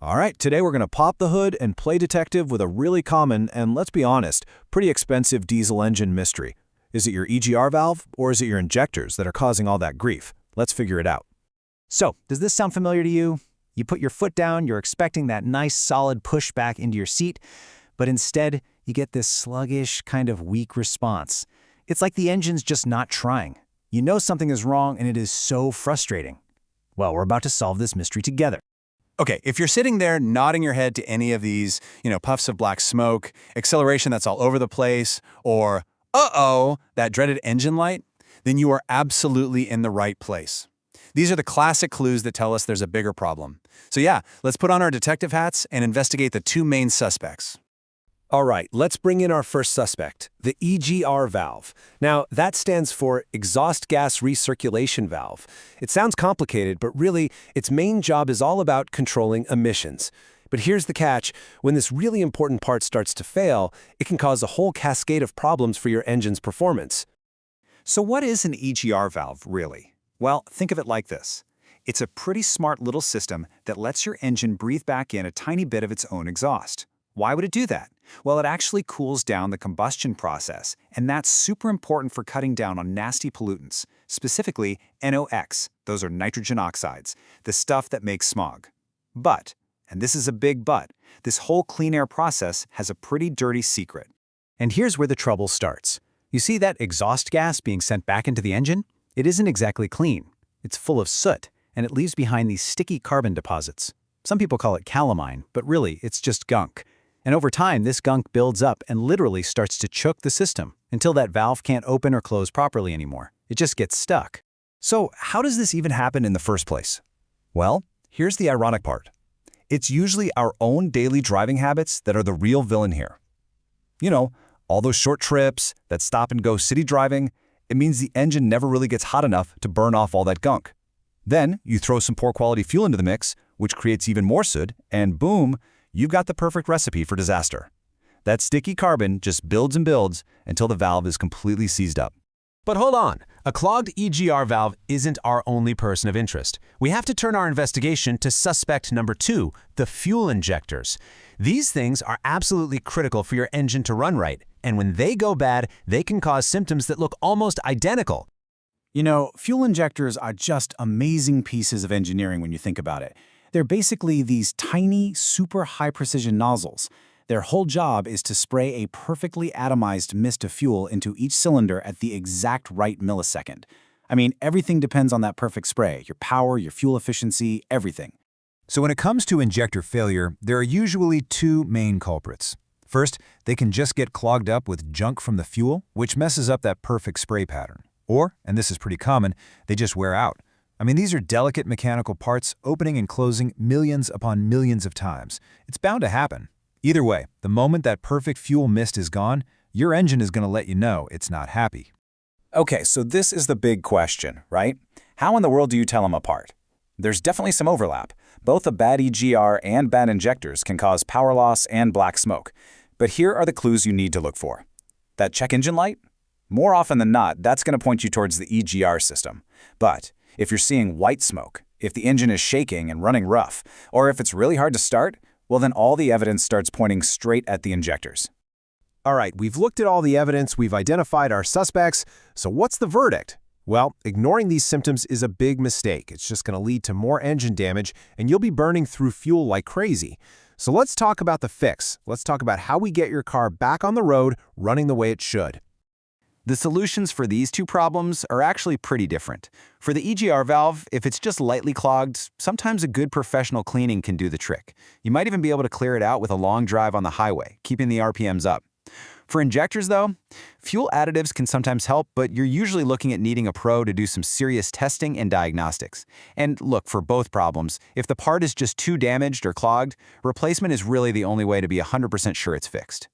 All right, today we're going to pop the hood and play detective with a really common and, let's be honest, pretty expensive diesel engine mystery. Is it your EGR valve or is it your injectors that are causing all that grief? Let's figure it out. So, does this sound familiar to you? You put your foot down, you're expecting that nice solid push back into your seat, but instead you get this sluggish, kind of weak response. It's like the engine's just not trying. You know something is wrong and it is so frustrating. Well, we're about to solve this mystery together. Okay, if you're sitting there nodding your head to any of these, puffs of black smoke, acceleration that's all over the place, or uh-oh, that dreaded engine light, then you are absolutely in the right place. These are the classic clues that tell us there's a bigger problem. So yeah, let's put on our detective hats and investigate the two main suspects. All right, let's bring in our first suspect, the EGR valve. Now, that stands for exhaust gas recirculation valve. It sounds complicated, but really, its main job is all about controlling emissions. But here's the catch. When this really important part starts to fail, it can cause a whole cascade of problems for your engine's performance. So what is an EGR valve, really? Well, think of it like this. It's a pretty smart little system that lets your engine breathe back in a tiny bit of its own exhaust. Why would it do that? Well, it actually cools down the combustion process, and that's super important for cutting down on nasty pollutants, specifically NOx, those are nitrogen oxides, the stuff that makes smog. But, and this is a big but, this whole clean air process has a pretty dirty secret. And here's where the trouble starts. You see that exhaust gas being sent back into the engine? It isn't exactly clean. It's full of soot, and it leaves behind these sticky carbon deposits. Some people call it calamine, but really, it's just gunk. And over time, this gunk builds up and literally starts to choke the system until that valve can't open or close properly anymore. It just gets stuck. So how does this even happen in the first place? Well, here's the ironic part. It's usually our own daily driving habits that are the real villain here. All those short trips, that stop-and-go city driving, it means the engine never really gets hot enough to burn off all that gunk. Then you throw some poor quality fuel into the mix, which creates even more soot, and boom, you've got the perfect recipe for disaster. That sticky carbon just builds and builds until the valve is completely seized up. But hold on, a clogged EGR valve isn't our only person of interest. We have to turn our investigation to suspect number 2, the fuel injectors. These things are absolutely critical for your engine to run right, and when they go bad, they can cause symptoms that look almost identical. Fuel injectors are just amazing pieces of engineering when you think about it. They're basically these tiny, super high-precision nozzles. Their whole job is to spray a perfectly atomized mist of fuel into each cylinder at the exact right millisecond. I mean, everything depends on that perfect spray, your power, your fuel efficiency, everything. So when it comes to injector failure, there are usually two main culprits. First, they can just get clogged up with junk from the fuel, which messes up that perfect spray pattern. Or, and this is pretty common, they just wear out. I mean, these are delicate mechanical parts opening and closing millions upon millions of times. It's bound to happen. Either way, the moment that perfect fuel mist is gone, your engine is going to let you know it's not happy. Okay, so this is the big question, right? How in the world do you tell them apart? There's definitely some overlap. Both a bad EGR and bad injectors can cause power loss and black smoke. But here are the clues you need to look for. That check engine light? More often than not, that's going to point you towards the EGR system. But if you're seeing white smoke, if the engine is shaking and running rough, or if it's really hard to start, well then all the evidence starts pointing straight at the injectors. All right, we've looked at all the evidence, we've identified our suspects, so what's the verdict? Well, ignoring these symptoms is a big mistake. It's just going to lead to more engine damage, and you'll be burning through fuel like crazy. So let's talk about the fix. Let's talk about how we get your car back on the road, running the way it should. The solutions for these two problems are actually pretty different. For the EGR valve, if it's just lightly clogged, sometimes a good professional cleaning can do the trick. You might even be able to clear it out with a long drive on the highway, keeping the RPMs up. For injectors, though, fuel additives can sometimes help, but you're usually looking at needing a pro to do some serious testing and diagnostics. And look, for both problems, if the part is just too damaged or clogged, replacement is really the only way to be 100% sure it's fixed.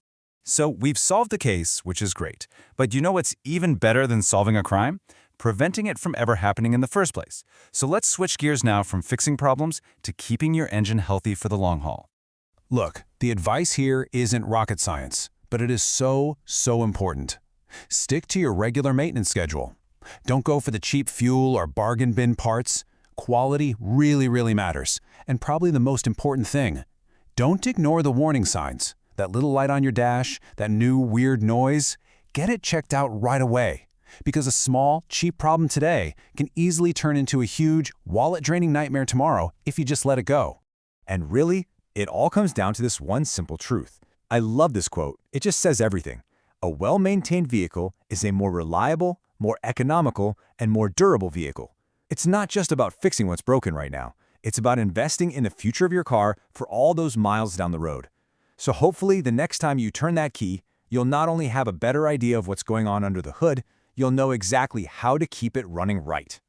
So we've solved the case, which is great. But you know what's even better than solving a crime? Preventing it from ever happening in the first place. So let's switch gears now from fixing problems to keeping your engine healthy for the long haul. Look, the advice here isn't rocket science, but it is so important. Stick to your regular maintenance schedule. Don't go for the cheap fuel or bargain bin parts. quality really matters. And probably the most important thing, don't ignore the warning signs. That little light on your dash, that new weird noise, get it checked out right away. Because a small, cheap problem today can easily turn into a huge, wallet-draining nightmare tomorrow if you just let it go. And really, it all comes down to this one simple truth. I love this quote. It just says everything. A well-maintained vehicle is a more reliable, more economical, and more durable vehicle. It's not just about fixing what's broken right now. It's about investing in the future of your car for all those miles down the road. So hopefully the next time you turn that key, you'll not only have a better idea of what's going on under the hood, you'll know exactly how to keep it running right.